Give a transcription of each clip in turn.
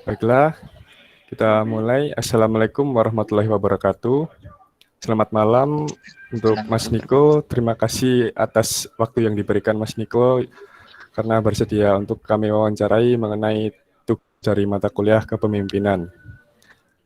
Baiklah, kita mulai. Assalamualaikum warahmatullahi wabarakatuh. Selamat malam untuk Mas Niko. Terima kasih atas waktu yang diberikan Mas Niko karena bersedia untuk kami wawancarai mengenai tugas dari mata kuliah kepemimpinan.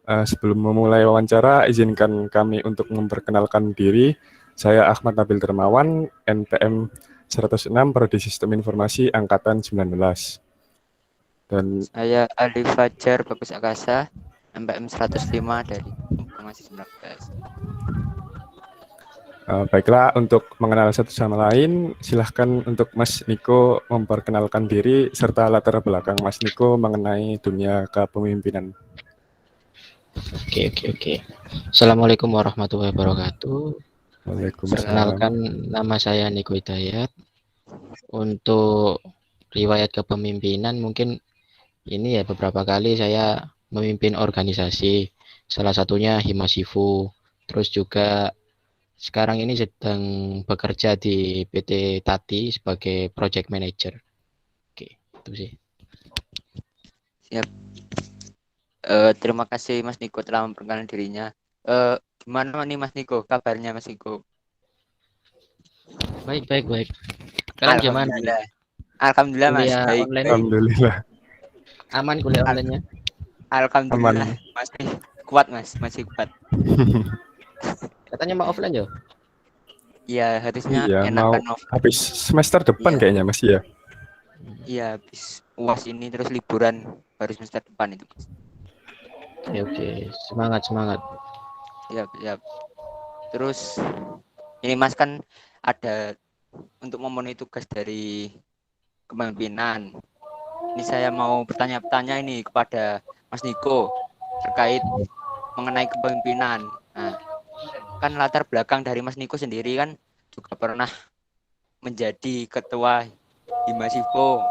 Sebelum memulai wawancara, izinkan kami untuk memperkenalkan diri. Saya Ahmad Nabil Dermawan, NPM 106 Prodi Sistem Informasi Angkatan 19. Dan Saya Ali Fajar Bagus Akasa, MPM 105 dari Informasi 19. Baiklah, untuk mengenal satu sama lain, silahkan untuk Mas Niko memperkenalkan diri serta latar belakang Mas Niko mengenai dunia kepemimpinan. Oke. Assalamualaikum warahmatullahi wabarakatuh. Waalaikumsalam. Perkenalkan, nama saya Niko Hidayat. Untuk riwayat kepemimpinan mungkin ini ya beberapa kali saya memimpin organisasi. Salah satunya Himasifu. Terus juga sekarang ini sedang bekerja di PT Tati sebagai project manager. Oke, itu sih. Siap. Terima kasih Mas Niko telah memperkenalkan dirinya. Gimana nih Mas Niko? Kabarnya Mas Niko? Baik. Kalian gimana nih? Alhamdulillah Mas, Kuliah baik. online? Alhamdulillah. Aman kuliah online-nya? Alhamdulillah, Aman. masih kuat Mas, masih kuat. Katanya mau offline ya? Iya, harusnya Iya, mau enakan off. habis semester depan Iya. kayaknya Mas ya. Iya, habis UAS ini terus liburan baru semester depan itu Mas. Oke. Semangat. Siap. Terus ini Mas kan ada untuk memenuhi tugas dari kepemimpinan. Ini saya mau bertanya-tanya ini kepada Mas Niko terkait mengenai kepemimpinan. Nah, kan latar belakang dari Mas Niko sendiri kan juga pernah menjadi ketua Himasifu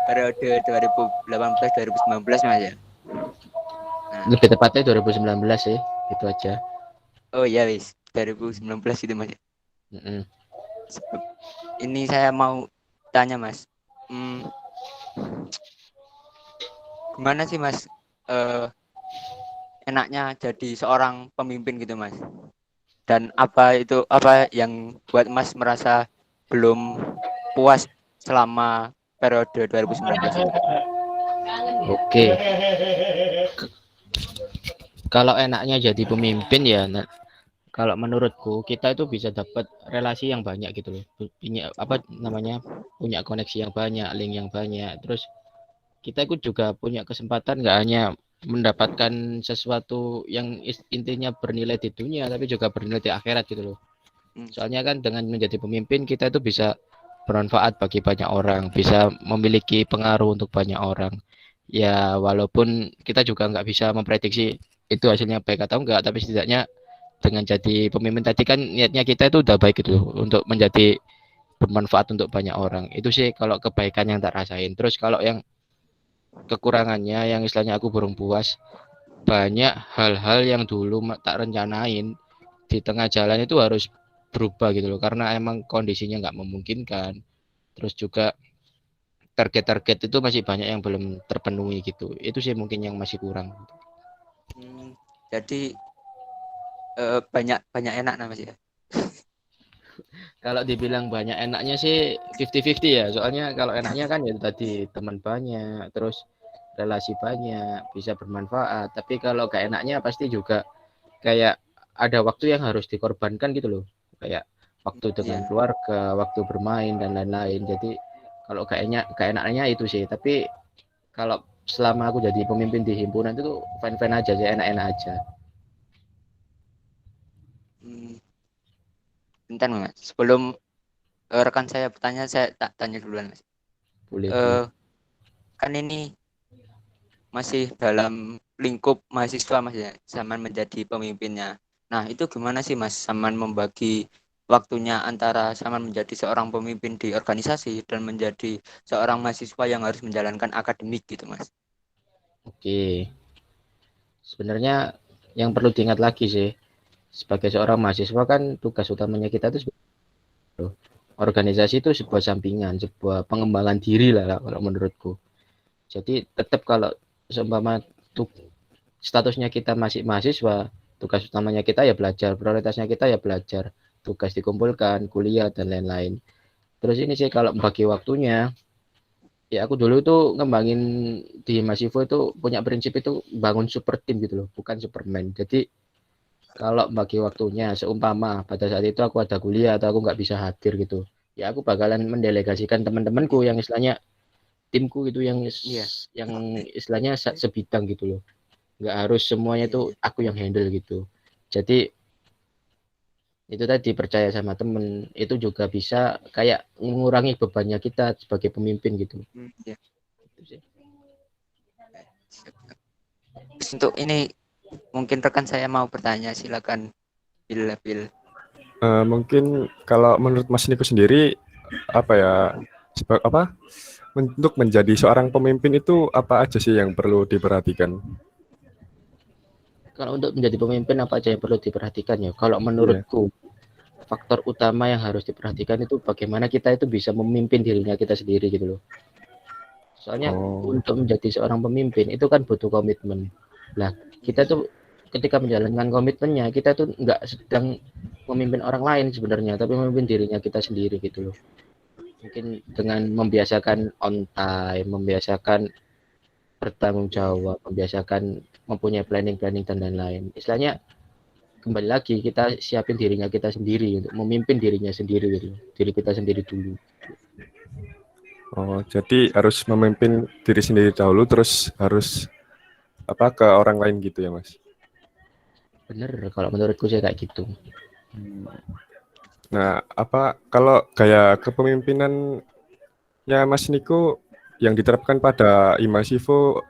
periode 2018-2019 Mas ya. Nah, lebih tepatnya 2019 sih, itu aja. Oh iya wis, 2019 itu Mas. Ini saya mau tanya Mas. Gimana sih Mas enaknya jadi seorang pemimpin gitu Mas? Dan apa yang buat Mas merasa belum puas selama periode 2019 itu? Oke. Kalau enaknya jadi pemimpin ya, kalau menurutku kita itu bisa dapat relasi yang banyak gitu loh. Punya koneksi yang banyak, link yang banyak. Terus kita itu juga punya kesempatan nggak hanya mendapatkan sesuatu yang intinya bernilai di dunia, tapi juga bernilai di akhirat gitu loh. Soalnya kan dengan menjadi pemimpin kita itu bisa bermanfaat bagi banyak orang, bisa memiliki pengaruh untuk banyak orang. Ya walaupun kita juga nggak bisa memprediksi itu hasilnya baik atau enggak, tapi setidaknya dengan jadi pemimpin tadi kan niatnya kita itu udah baik gitu untuk menjadi bermanfaat untuk banyak orang. Itu sih kalau kebaikan yang tak rasain. Terus kalau yang kekurangannya yang istilahnya aku burung puas, banyak hal-hal yang dulu tak rencanain di tengah jalan itu harus berubah gitu loh, karena emang kondisinya nggak memungkinkan. Terus juga target-target itu masih banyak yang belum terpenuhi gitu. Itu sih mungkin yang masih kurang. Jadi banyak enak Mas ya. Kalau dibilang banyak enaknya sih 50-50 ya. Soalnya kalau enaknya kan ya tadi teman banyak, terus relasi banyak, bisa bermanfaat. Tapi kalau gak enaknya pasti juga kayak ada waktu yang harus dikorbankan gitu loh. Kayak waktu dengan keluarga, waktu bermain dan lain-lain. Jadi kalau gak enaknya itu sih. Tapi kalau selama aku jadi pemimpin di himpunan itu fine-fine aja sih, enak-enak aja. Bentar Mas, sebelum rekan saya bertanya, saya tak tanya duluan Mas. Boleh. Kan ini masih dalam lingkup mahasiswa Mas ya, zaman menjadi pemimpinnya. Nah itu gimana sih Mas, zaman membagi waktunya antara zaman menjadi seorang pemimpin di organisasi dan menjadi seorang mahasiswa yang harus menjalankan akademik gitu Mas? Oke. Sebenarnya yang perlu diingat lagi sih, sebagai seorang mahasiswa kan tugas utamanya kita itu organisasi itu sebuah sampingan, sebuah pengembangan diri lah kalau menurutku. Jadi tetap kalau seumpama statusnya kita masih mahasiswa, tugas utamanya kita ya belajar, prioritasnya kita ya belajar, tugas dikumpulkan, kuliah dan lain-lain. Terus ini sih kalau bagi waktunya, ya aku dulu tuh ngembangin di Masivo itu punya prinsip itu bangun super team gitu loh, bukan Superman. Jadi kalau bagi waktunya, seumpama pada saat itu aku ada kuliah atau aku nggak bisa hadir gitu, ya aku bakalan mendelegasikan teman-temanku yang istilahnya timku gitu Iya. yang istilahnya sebidang gitu loh. Nggak harus semuanya itu aku yang handle gitu. Jadi itu tadi percaya sama temen itu juga bisa kayak mengurangi bebannya kita sebagai pemimpin gitu. Iya. Gitu sih. Terus untuk ini mungkin rekan saya mau bertanya, silakan Bil. Mungkin kalau menurut Mas Niko sendiri apa ya untuk menjadi seorang pemimpin itu apa aja sih yang perlu diperhatikan? Kalau untuk menjadi pemimpin apa aja yang perlu diperhatikan ya? Kalau Iya. menurutku faktor utama yang harus diperhatikan itu bagaimana kita itu bisa memimpin dirinya kita sendiri gitu loh. Soalnya untuk menjadi seorang pemimpin itu kan butuh komitmen. Nah, kita tuh ketika menjalankan komitmennya, kita tuh nggak sedang memimpin orang lain sebenarnya, tapi memimpin dirinya kita sendiri gitu loh. Mungkin dengan membiasakan on time, membiasakan bertanggung jawab, membiasakan mempunyai planning dan lain-lain. Istilahnya kembali lagi kita siapin dirinya kita sendiri untuk memimpin dirinya sendiri gitu. Diri kita sendiri dulu. Oh, jadi harus memimpin diri sendiri dahulu terus harus ke orang lain gitu ya, Mas? Bener, kalau menurutku sih kayak gitu. Nah, kalau gaya kepemimpinannya Mas Niko yang diterapkan pada Imasivo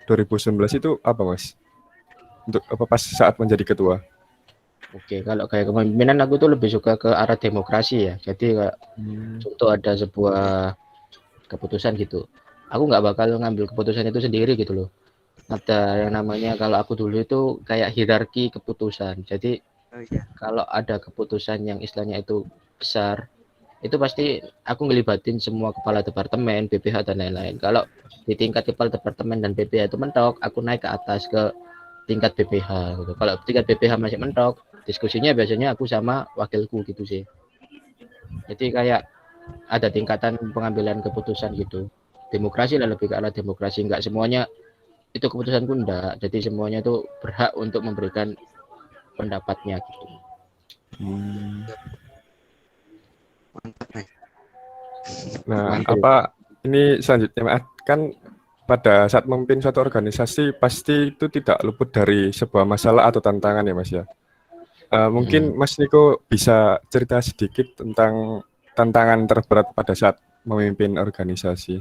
2019 itu apa, Mas? Untuk pas saat menjadi ketua? Oke, kalau kayak kepemimpinan aku tuh lebih suka ke arah demokrasi ya. Jadi kayak contoh ada sebuah keputusan gitu. Aku nggak bakal ngambil keputusan itu sendiri gitu loh. Ada yang namanya kalau aku dulu itu kayak hierarki keputusan. Jadi kalau ada keputusan yang istilahnya itu besar, itu pasti aku ngelibatin semua kepala departemen, BPH dan lain-lain. Kalau di tingkat kepala departemen dan BPH itu mentok, aku naik ke atas ke tingkat BPH gitu. Kalau tingkat BPH masih mentok, diskusinya biasanya aku sama wakilku gitu sih. Jadi kayak ada tingkatan pengambilan keputusan gitu. Demokrasi lah, lebih ke arah demokrasi, enggak semuanya itu keputusanku enggak. Jadi semuanya itu berhak untuk memberikan pendapatnya gitu. Mantap nih. Nah, ini selanjutnya kan pada saat memimpin suatu organisasi pasti itu tidak luput dari sebuah masalah atau tantangan ya, Mas ya. Mungkin Mas Niko bisa cerita sedikit tentang tantangan terberat pada saat memimpin organisasi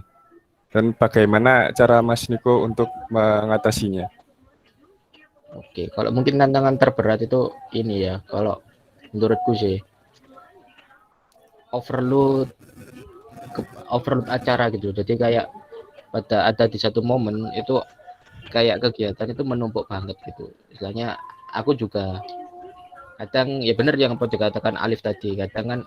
dan bagaimana cara Mas Niko untuk mengatasinya. Oke, kalau mungkin tantangan terberat itu ini ya, kalau menurutku sih overload acara gitu. Jadi kayak ada di satu momen itu kayak kegiatan itu menumpuk banget gitu. Istilahnya aku juga kadang ya benar yang apa dikatakan Alif tadi, kadang kan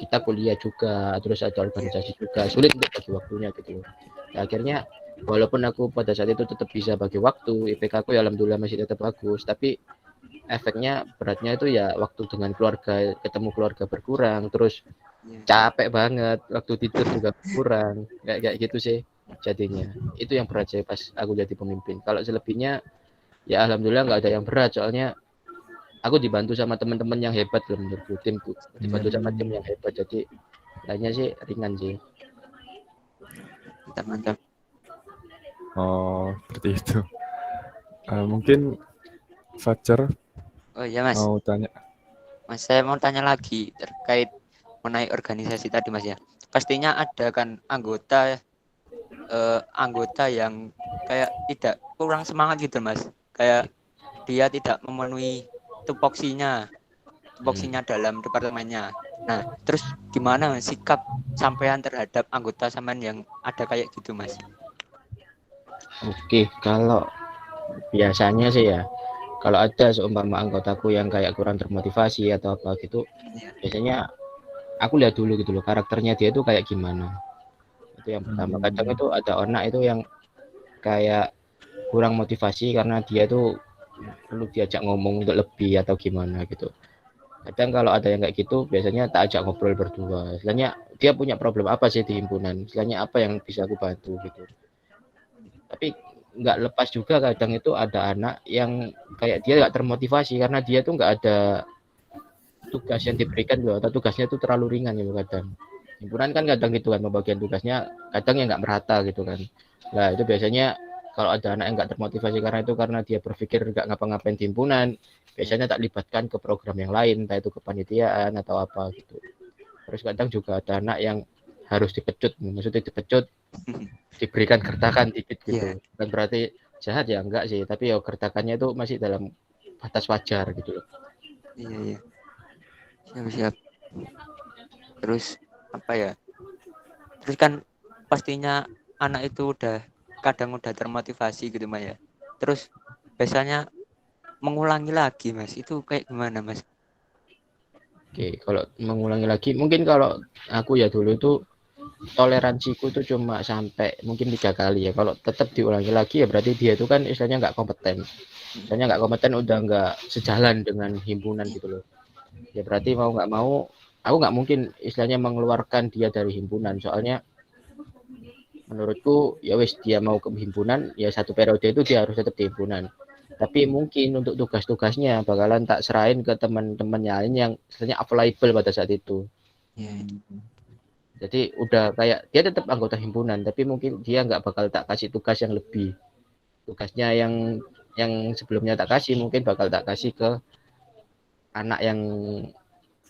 kita kuliah juga, terus ada organisasi juga, sulit untuk bagi waktunya gitu loh. Ya, akhirnya walaupun aku pada saat itu tetap bisa bagi waktu, IPK aku ya alhamdulillah masih tetap bagus, tapi efeknya beratnya itu ya waktu dengan keluarga, ketemu keluarga berkurang, terus capek banget, waktu tidur juga kurang, kayak gitu sih jadinya. Itu yang berat sih pas aku jadi pemimpin. Kalau selebihnya ya alhamdulillah nggak ada yang berat, soalnya aku dibantu sama teman-teman yang hebat loh menurutku, timku dibantu sama tim yang hebat, jadi lainnya sih ringan sih. Mantap. Oh, seperti itu. Mungkin Fajar Oh iya Mas. mau tanya. Mas, saya mau tanya lagi terkait mengenai organisasi tadi Mas ya. Pastinya ada kan anggota yang kayak tidak kurang semangat gitu Mas. Kayak dia tidak memenuhi tupoksinya dalam departemennya. Nah, terus gimana sikap sampean terhadap anggota sampean yang ada kayak gitu Mas? Oke, kalau biasanya sih ya, kalau ada seumpama anggotaku yang kayak kurang termotivasi atau apa gitu, biasanya aku lihat dulu gitu loh, karakternya dia itu kayak gimana. Itu yang pertama. Kadang itu ada orang itu yang kayak kurang motivasi karena dia tuh perlu diajak ngomong untuk lebih atau gimana gitu. Kadang kalau ada yang kayak gitu biasanya tak ajak ngobrol berdua. Istilahnya dia punya problem apa sih di himpunan? Istilahnya apa yang bisa aku bantu gitu. Tapi nggak lepas juga kadang itu ada anak yang kayak dia nggak termotivasi karena dia tuh nggak ada tugas yang diberikan gitu atau tugasnya itu terlalu ringan gitu kadang. Himpunan kan kadang gitu kan pembagian tugasnya kadang yang nggak merata gitu kan. Nah itu biasanya kalau ada anak yang nggak termotivasi karena dia berpikir nggak ngapa-ngapain di himpunan, biasanya tak libatkan ke program yang lain, entah itu kepanitiaan atau apa gitu. Terus kadang juga ada anak yang harus dipecut, maksudnya dipecut, diberikan gertakan dikit Iya, gitu. Bukan berarti jahat ya enggak sih, tapi ya gertakannya itu masih dalam batas wajar gitu loh. iya, iya. Siap-siap. Terus apa ya? Terus kan pastinya anak itu kadang udah termotivasi gitu Mas ya. Terus biasanya mengulangi lagi Mas. Itu kayak gimana Mas? Oke, kalau mengulangi lagi, mungkin kalau aku ya dulu itu toleransiku itu cuma sampai mungkin 3 kali ya. Kalau tetap diulangi lagi ya berarti dia itu kan istilahnya nggak kompeten. Istilahnya nggak kompeten udah nggak sejalan dengan himpunan gitu loh. Ya berarti mau nggak mau, aku nggak mungkin istilahnya mengeluarkan dia dari himpunan. Soalnya menurutku ya wis dia mau ke himpunan ya satu periode itu dia harus tetap di himpunan. Tapi mungkin untuk tugas-tugasnya bakalan tak serahin ke teman-teman lain yang istilahnya available pada saat itu. Iya. Jadi udah kayak dia tetap anggota himpunan, tapi mungkin dia nggak bakal tak kasih tugas yang lebih. Tugasnya yang sebelumnya tak kasih mungkin bakal tak kasih ke anak yang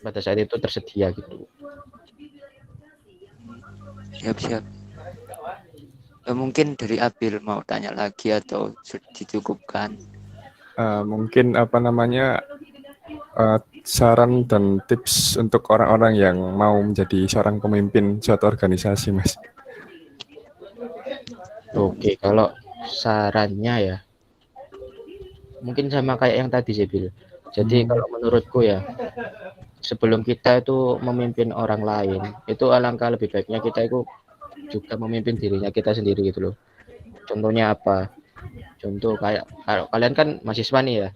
pada saat itu tersedia gitu. Siap-siap. Mungkin dari Abil mau tanya lagi atau sudah dicukupkan? Mungkin apa namanya saran dan tips untuk orang-orang yang mau menjadi seorang pemimpin suatu organisasi, Mas. Oke, kalau sarannya ya mungkin sama kayak yang tadi sih Bil. Jadi kalau menurutku ya sebelum kita itu memimpin orang lain, itu alangkah lebih baiknya kita itu juga memimpin dirinya kita sendiri gitu loh. Contohnya apa? Contoh kayak kalau kalian kan mahasiswa nih ya,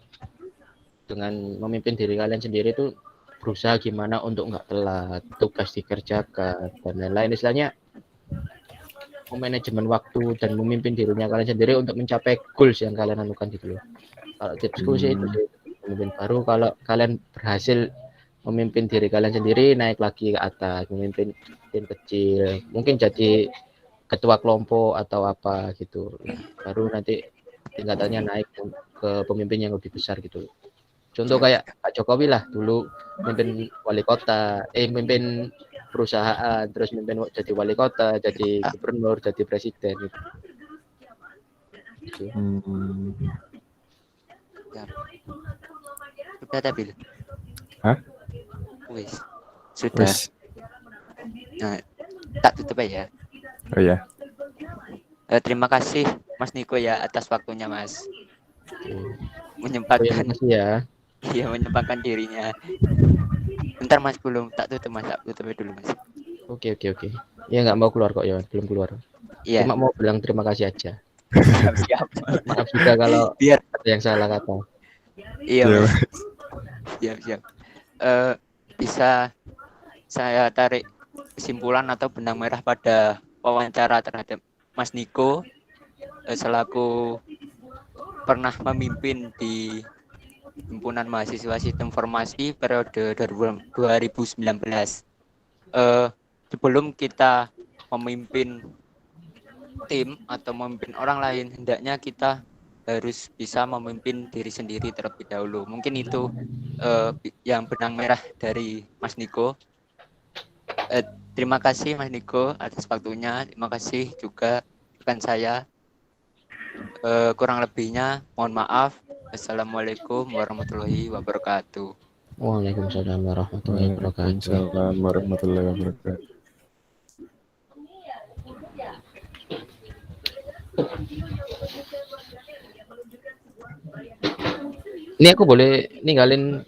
dengan memimpin diri kalian sendiri itu berusaha gimana untuk nggak telat, tugas dikerjakan dan lain-lain. Istilahnya manajemen waktu dan memimpin dirinya kalian sendiri untuk mencapai goals yang kalian lakukan gitu loh. Kalau tipsku sih itu sih pemimpin baru kalau kalian berhasil memimpin diri kalian sendiri naik lagi ke atas, memimpin tim kecil, mungkin jadi ketua kelompok atau apa gitu. Nah, baru nanti tingkatannya naik ke pemimpin yang lebih besar gitu. Contoh kayak Pak Jokowi lah dulu memimpin wali kota, memimpin perusahaan, terus memimpin jadi wali kota, jadi gubernur, jadi presiden gitu. Sudah Abil? Hah? Wis. Sudah. Wis. Nah, tak tutup ya. Oh ya. Terima kasih Mas Niko ya atas waktunya Mas. Terima kasih ya. Iya, menyempatkan dirinya. Bentar Mas, belum tak tutup Mas, tak tutup dulu Mas. Oke. Ya nggak mau keluar kok ya, belum keluar. Iya. Cuma mau bilang terima kasih aja. Siap. Maaf juga kalau biar ada yang salah kata. Iya Mas. Siap. Bisa saya tarik kesimpulan atau benang merah pada wawancara terhadap Mas Niko selaku pernah memimpin di Himpunan Mahasiswa Sistem Informasi periode 2019. Sebelum kita memimpin tim atau memimpin orang lain, hendaknya kita harus bisa memimpin diri sendiri terlebih dahulu. Mungkin itu yang benang merah dari Mas Niko. Terima kasih Mas Niko atas waktunya. Terima kasih juga rekan saya. Kurang lebihnya mohon maaf. Assalamualaikum warahmatullahi wabarakatuh. Waalaikumsalam warahmatullahi wabarakatuh. Waalaikumsalam warahmatullahi wabarakatuh. Ini aku boleh ninggalin